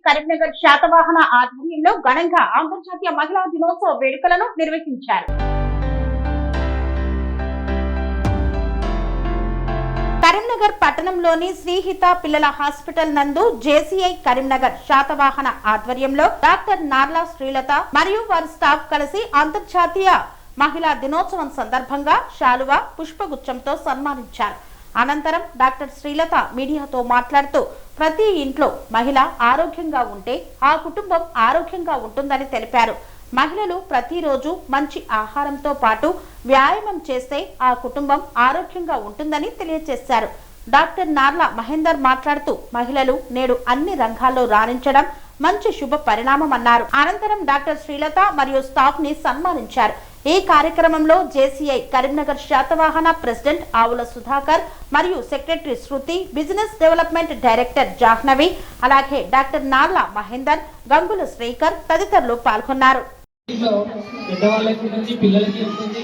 కరీంనగర్ శాతవాహన ఆధ్వర్యంలో ఘనంగా అంతర్జాతీయ మహిళా దినోత్సవ వేడుకలను నిర్వహించారు. కరీంనగర్ పట్టణంలోని శ్రీహిత పిల్లల హాస్పిటల్ నందు జేసీఐ కరీంనగర్ శాతవాహన ఆధ్వర్యంలో డాక్టర్ నార్లా శ్రీలత మరియు వారి స్టాఫ్ కలిసి అంతర్జాతీయ మహిళా దినోత్సవం సందర్భంగా శాలువా పుష్పగుచ్చంతో సన్మానించారు. అనంతరం డాక్టర్ శ్రీలత మీడియాతో మాట్లాడుతూ ప్రతి ఇంట్లో మహిళ ఆరోగ్యంగా ఉంటే ఆ కుటుంబం ఆరోగ్యంగా ఉంటుందని తెలిపారు. మహిళలు ప్రతిరోజు మంచి ఆహారంతో పాటు వ్యాయామం చేస్తే ఆ కుటుంబం ఆరోగ్యంగా ఉంటుందని తెలియజేశారు. డాక్టర్ నార్లా మహేందర్ మాట్లాడుతూ మహిళలు నేడు అన్ని రంగాల్లో రాణించడం మంచి శుభ పరిణామం అన్నారు. అనంతరం డాక్టర్ శ్రీలత మరియు స్టాఫ్ ని సన్మానించారు. ఈ కార్యక్రమంలో జేసీఐ కరీంనగర్ శాతవాహన ప్రెసిడెంట్ ఆవుల సుధాకర్ మరియు సెక్రటరీ శృతి, బిజినెస్ డెవలప్మెంట్ డైరెక్టర్ జాహ్నవి, అలాగే డాక్టర్ నార్లా మహేందర్, గంగుల శ్రీకర్ తదితరులు పాల్గొన్నారు. పెద్దవాళ్ళకి ఉంటుంది, పిల్లలకి ఉంటుంది,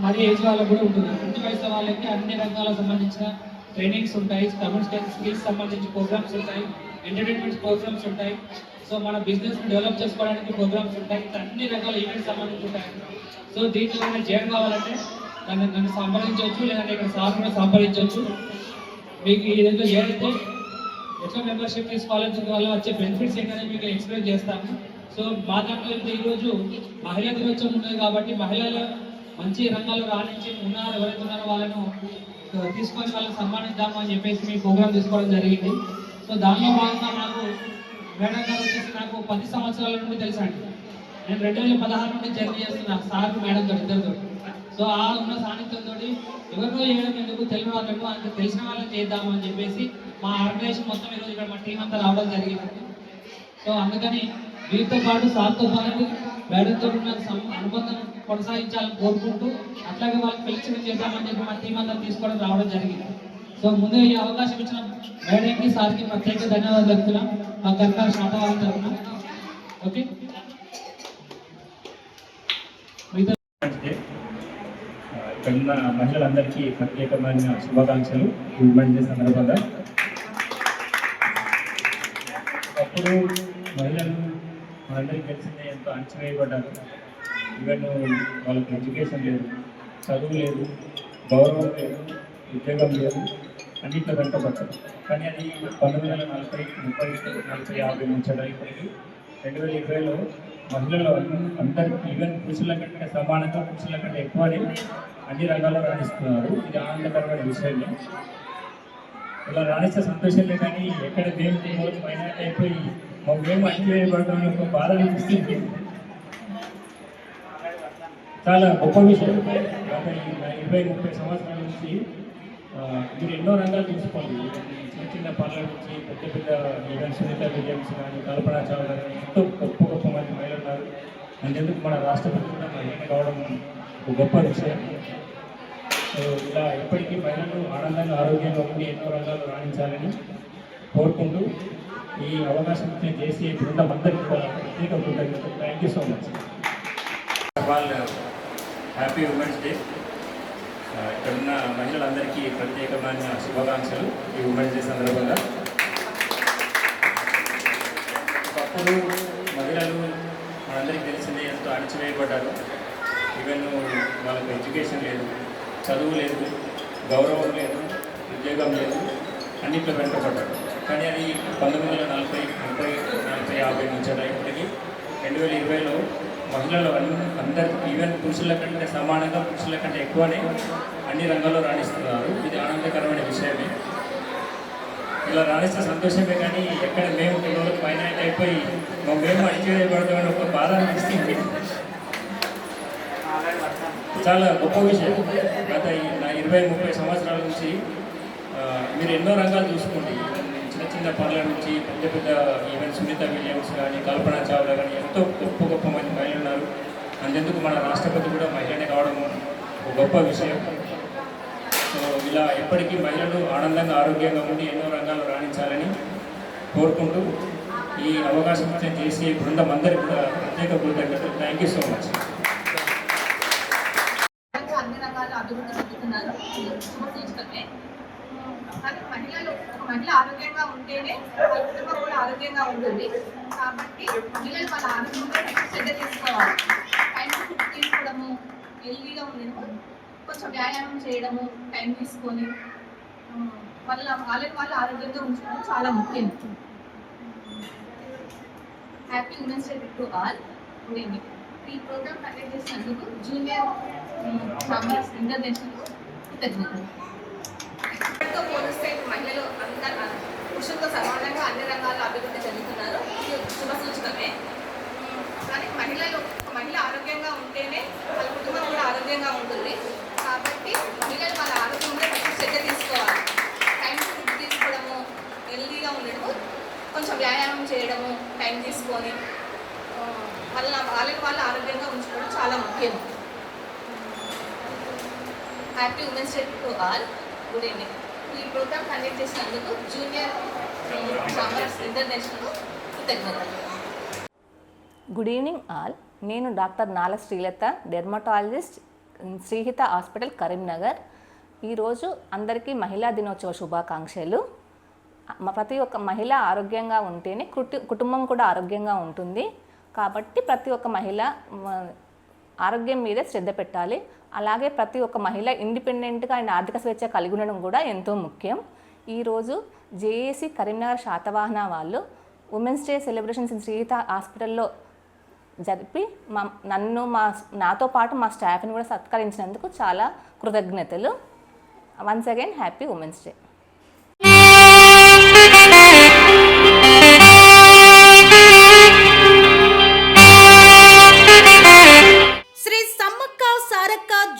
మరి ఏజ్ వాళ్ళకి కూడా ఉంటుంది. ఇంటి వయసు వాళ్ళకి అన్ని రంగాలకు సంబంధించిన ట్రైనింగ్స్ ఉంటాయి, కమ్యూనికేషన్ స్కిల్స్ సంబంధించి ప్రోగ్రామ్స్ ఉంటాయి, ఎంటర్టైన్మెంట్ ప్రోగ్రామ్స్ ఉంటాయి. సో మన బిజినెస్ డెవలప్ చేసుకోవడానికి ప్రోగ్రామ్స్ ఉంటాయి, అన్ని రకాల ఈవెంట్స్ సంబంధించి ఉంటాయి. సో దీంట్లో ఏమైనా జాయిన్ కావాలంటే నన్ను సంప్రదించవచ్చు, లేదంటే ఇక్కడ సార్ కూడా సంప్రదించవచ్చు. మీకు ఏదైతే ఏదైతే ఎట్లా మెంబర్షిప్ తీసుకోవాలని వల్ల వచ్చే బెనిఫిట్స్ ఏంటనే మీకు ఎక్స్ప్లెయిన్ చేస్తాము. సో మా దాంట్లో ఈరోజు మహిళా దినోత్సవం ఉన్నది కాబట్టి మహిళలు మంచి రంగాల్లో రాణించి ఉన్నారు ఎవరైతే ఉన్నారో వాళ్ళను తీసుకొని వాళ్ళని సన్మానిద్దాము అని చెప్పేసి మీ ప్రోగ్రామ్ తీసుకోవడం జరిగింది. సో దానిలో భాగంగా నాకు మేడం గారు వచ్చేసి నాకు 10 సంవత్సరాల నుండి తెలుసండి. నేను 2016 నుండి జర్నీ చేస్తున్నాను సార్ మేడం గారు ఇద్దరితో. సో ఆ ఉన్న సాన్నిధ్యంతో ఎవరినో చేయడం ఎందుకు తెలియని వాళ్ళకు అంత తెలిసిన వాళ్ళని చేద్దాము అని చెప్పేసి మా ఆర్గనైజేషన్ మొత్తం ఈరోజు ఇక్కడ మా టీం అంతా రావడం జరిగింది. సో అందుకని వీరితో పాటు సార్తో పాటు మేడంతో ఉన్న అనుబంధం కొనసాగించాలని కోరుకుంటూ అట్లాగే వాళ్ళకి ఫెలిసిటేట్ చేద్దామని చెప్పి మా టీం అంతా తీసుకోవడం రావడం జరిగింది. సో ముందు ఈ అవకాశం ఇచ్చిన మేడంకి సార్కి ప్రత్యేక ధన్యవాదాలు చెప్తున్నాం మా కరీంనగర్ శాతవాహన తరఫున. ఓకే, ఇక్కడ ఉన్న మహిళలందరికీ ప్రత్యేకమైన శుభాకాంక్షలు. ఉమెన్స్ డే సందర్భంగా అప్పుడు మహిళలు మనందరికీ తెలిసిందే ఎంతో అణచివేయబడ్డారు. ఈవెన్ వాళ్ళకి ఎడ్యుకేషన్ లేదు, చదువు లేదు, గౌరవం లేదు, ఉద్యోగం లేదు, అన్నింటిలో వెంటబడ్డారు. కానీ అది 1940, 30, 40, 50 నుంచి ఇప్పటికి 2020లో మహిళలు అందరికీ ఈవెన్ పురుషుల కంటే సమానంగా, పురుషుల కంటే ఎక్కువనే అన్ని రంగాల్లో రాణిస్తున్నారు. ఇది ఆనందకరమైన విషయమే. ఇలా రాణిస్తే సంతోషమే, కానీ ఎక్కడ దేవుడి మైనార్టీ అయిపోయి మేము అణిచివేయబడడం ఒక బాధ అనిపిస్తుంది. చాలా గొప్ప విషయం. గత 20-30 సంవత్సరాల నుంచి మీరు ఎన్నో రంగాలు చూసుకోండి. చిన్న చిన్న పనుల నుంచి పెద్ద పెద్ద ఈవెంట్స్, సునీత విలియమ్స్ కానీ, కల్పన చావ్లా కానీ ఎంతో గొప్ప మంది మహిళలు ఉన్నారు. అందుకు మన రాష్ట్రపతి కూడా మహిళలు కావడం ఒక గొప్ప విషయం. సో ఇలా ఎప్పటికీ మహిళలు ఆనందంగా, ఆరోగ్యంగా ఉండి ఎన్నో రంగాల్లో రాణించాలని కోరుకుంటూ ఈ అవకాశం చేసి బృందం అందరికీ ప్రత్యేక కృతజ్ఞతలు. Thank you so much. Happy women's day. ఇక్కడున్న మహిళలందరికీ ప్రత్యేకమైన శుభాకాంక్షలు ఈ ఉమెన్స్ డే సందర్భంగా. ఒకప్పుడు మహిళలు మనందరికీ తెలిసిందే ఎంతో అణచివేయబడ్డారు. ఈవెన్ వాళ్ళకు ఎడ్యుకేషన్ లేదు, చదువు లేదు, గౌరవం లేదు, ఉద్యోగం లేదు, అన్నింటిలో వెంటబడ్డారు. కానీ అది 1940, 30, 40, 50 నుంచి ఇప్పటికీ 2020లో మహిళలు అందరికీ ఈవెన్ పురుషుల కంటే సమానంగా, పురుషుల కంటే ఎక్కువనే అన్ని రంగాల్లో రాణిస్తున్నారు. ఇది ఆనందకరమైన విషయమే. ఇలా రాణిస్తే సంతోషమే, కానీ ఎక్కడ మేము పిల్లలకు మైనారిటీ అయిపోయి మేము అణిచివేయబడతామని ఒక బాధ అనిపిస్తుంది. చాలా గొప్ప విషయం. గత 20-30 సంవత్సరాల నుంచి మీరు ఎన్నో రంగాలు చూసుకోండి. చిన్న చిన్న పనుల నుంచి పెద్ద పెద్ద ఈవెన్ సునీత విలియమ్స్ కానీ, కల్పన చావ్లా కానీ ఎంతో గొప్ప మంది మహిళలు ఉన్నారు. అందుకు మన రాష్ట్రపతి కూడా మహిళనే కావడం ఒక గొప్ప విషయం. సో ఇలా ఎప్పటికీ మహిళలు ఆనందంగా, ఆరోగ్యంగా ఉండి ఎన్నో రంగాల్లో రాణించాలని కోరుకుంటూ ఈ అవకాశం చేసి బృందం అందరికీ కూడా ప్రత్యేక కృతజ్ఞతలు. Thank you so much. అన్ని రంగాల్లో అభివృద్ధి చెందుతున్నారు. కానీ మహిళలు మహిళ ఆరోగ్యంగా ఉంటేనే వాళ్ళ కుటుంబం కూడా ఆరోగ్యంగా ఉంటుంది. కాబట్టి మహిళలు వాళ్ళ ఆరోగ్యంపై శ్రద్ధ తీసుకోవాలి. టైం ఫుడ్ తీసుకోవడము, హెల్తీగా ఉండడము, కొంచెం వ్యాయామం చేయడము, టైం తీసుకొని వాళ్ళ ఆరోగ్యంగా ఉంచుకోవడం చాలా ముఖ్యం. Happy women's day to all. Good evening. ఈ ప్రోగ్రామ్ కండక్ట్ చేసినందుకు జూనియర్ ఛాంబర్స్ ఇంటర్నేషనల్ కృతజ్ఞతలు. ఇప్పటితో పోలిస్తే మహిళలు అందరూ పురుషులతో సమానంగా అన్ని రంగాల్లో అభివృద్ధి చెందుతున్నారు. ఇది శుభ సూచకమే. కానీ మహిళ ఆరోగ్యంగా ఉంటేనే వాళ్ళ కుటుంబం కూడా ఆరోగ్యంగా ఉంటుంది. కాబట్టి మహిళలు వాళ్ళ ఆరోగ్యంలో శ్రద్ధ తీసుకోవాలి. టైం ఫుడ్ తీసుకోవడము, హెల్తీగా ఉండడము, కొంచెం వ్యాయామం చేయడము, టైం తీసుకొని వాళ్ళ ఆరోగ్యంగా ఉంచుకోవడం చాలా ముఖ్యం. Happy women's day to all. Good evening. ఈ ప్రోగ్రామ్ కండక్ట్ చేసినందుకు జూనియర్ ఛాంబర్స్ ఇంటర్నేషనల్ కృతజ్ఞతలు. Good evening all. నేను doctor Nala Srilatha, dermatologist, Srihitha hospital, Karimnagar. ఈరోజు అందరికీ మహిళా దినోత్సవ శుభాకాంక్షలు. ప్రతి ఒక్క మహిళ ఆరోగ్యంగా ఉంటేనే కుటుంబం కూడా ఆరోగ్యంగా ఉంటుంది. కాబట్టి ప్రతి ఒక్క మహిళ ఆరోగ్యం మీద శ్రద్ధ పెట్టాలి. అలాగే ప్రతి ఒక్క మహిళ ఇండిపెండెంట్గా అండ్ ఆర్థిక స్వేచ్ఛ కలిగి ఉండడం కూడా ఎంతో ముఖ్యం. ఈరోజు జేఏసీ కరీంనగర్ శాతవాహన వాళ్ళు women's day celebrations in Sreehitha హాస్పిటల్లో జరిపి నాతో పాటు మా స్టాఫ్ని కూడా సత్కరించినందుకు చాలా కృతజ్ఞతలు. Once again happy women's day.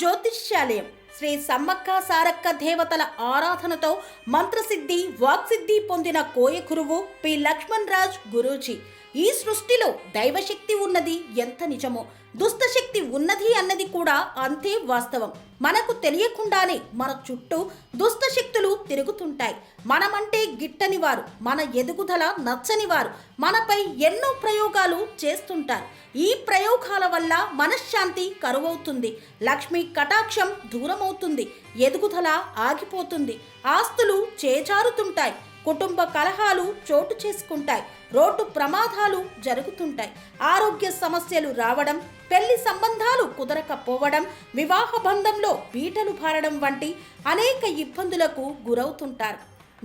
జ్యోతిష్యాలయం శ్రీ సమ్మక్క సారక్క దేవతల ఆరాధనతో మంత్రసిద్ధి, వాక్సిద్ధి పొందిన కోయకురువు పి లక్ష్మణ్ రాజ్ గురూజీ. ఈ సృష్టిలో దైవశక్తి ఉన్నది ఎంత నిజమో, దుష్టశక్తి ఉన్నది అన్నది కూడా అంతే వాస్తవం. మనకు తెలియకుండానే మన చుట్టూ దుష్టశక్తులు తిరుగుతుంటాయి. మనమంటే గిట్టని వారు, మన ఎదుగుదల నచ్చని వారు మనపై ఎన్నో ప్రయోగాలు చేస్తుంటారు. ఈ ప్రయోగాల వల్ల మనశ్శాంతి కరువవుతుంది, లక్ష్మీ కటాక్షం దూరమవుతుంది, ఎదుగుదల ఆగిపోతుంది, ఆస్తులు చేజారుతుంటాయి, కుటుంబ కలహాలు చోటు చేసుకుంటాయి, రోడ్డు ప్రమాదాలు జరుగుతుంటాయి, ఆరోగ్య సమస్యలు రావడం, పెళ్లి సంబంధాలు కుదరకపోవడం, వివాహ బంధంలో పీటలు భారడం వంటి అనేక ఇబ్బందులకు గురవుతుంటారు.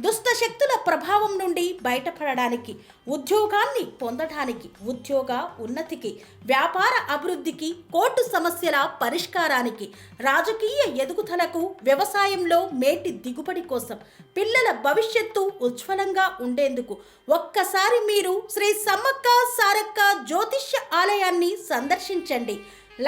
దుష్టశక్తుల ప్రభావం నుండి బయటపడడానికి, ఉద్యోగాన్ని పొందడానికి, ఉద్యోగ ఉన్నతికి, వ్యాపార అభివృద్ధికి, కోర్టు సమస్యల పరిష్కారానికి, రాజకీయ ఎదుగుదలకు, వ్యవసాయంలో మేటి దిగుబడి కోసం, పిల్లల భవిష్యత్తు ఉజ్వలంగా ఉండేందుకు ఒక్కసారి మీరు శ్రీ సమ్మక్క సారక్క జ్యోతిష్య ఆలయాన్ని సందర్శించండి.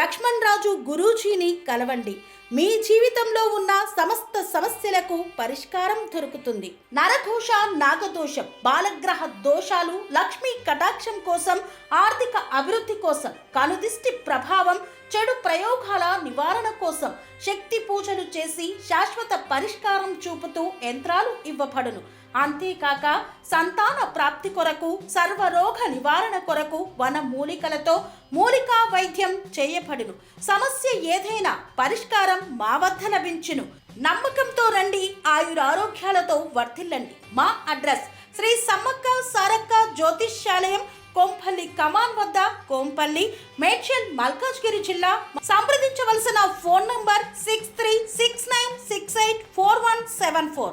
లక్ష్మణ్ రాజు గురూజీని కలవండి. మీ జీవితంలో ఉన్న సమస్త సమస్యలకు పరిష్కారం దొరుకుతుంది. నరఘోష, నాగదోషం, బాలగ్రహ దోషాలు, లక్ష్మీ కటాక్షం కోసం, ఆర్థిక అభివృద్ధి కోసం, కనుదిష్టి ప్రభావం, చెడు ప్రయోగాల నివారణ కోసం శక్తి పూజలు చేసి శాశ్వత పరిష్కారం చూపుతూ యంత్రాలు ఇవ్వబడును. అంతేకాక సంతాన ప్రాప్తి కొరకు, సర్వరోగ నివారణ కొరకు వన మూలికలతో మూలికా వైద్యం చేయబడును. సమస్య ఏదైనా పరిష్కారం మా వద్ద లభించును. నమ్మకంతో రండి, ఆయురారోగ్యాలతో వర్ధిల్లండి. మా అడ్రస్ శ్రీ సమ్మక్క సారక్క జ్యోతిష్యాలయం, కోంపల్లి కమాన్ వద్ద, కోంపల్లి, మేడ్చల్, మల్కాజ్గిరి జిల్లా. సంప్రదించవలసిన ఫోన్ నంబర్ 6369684174.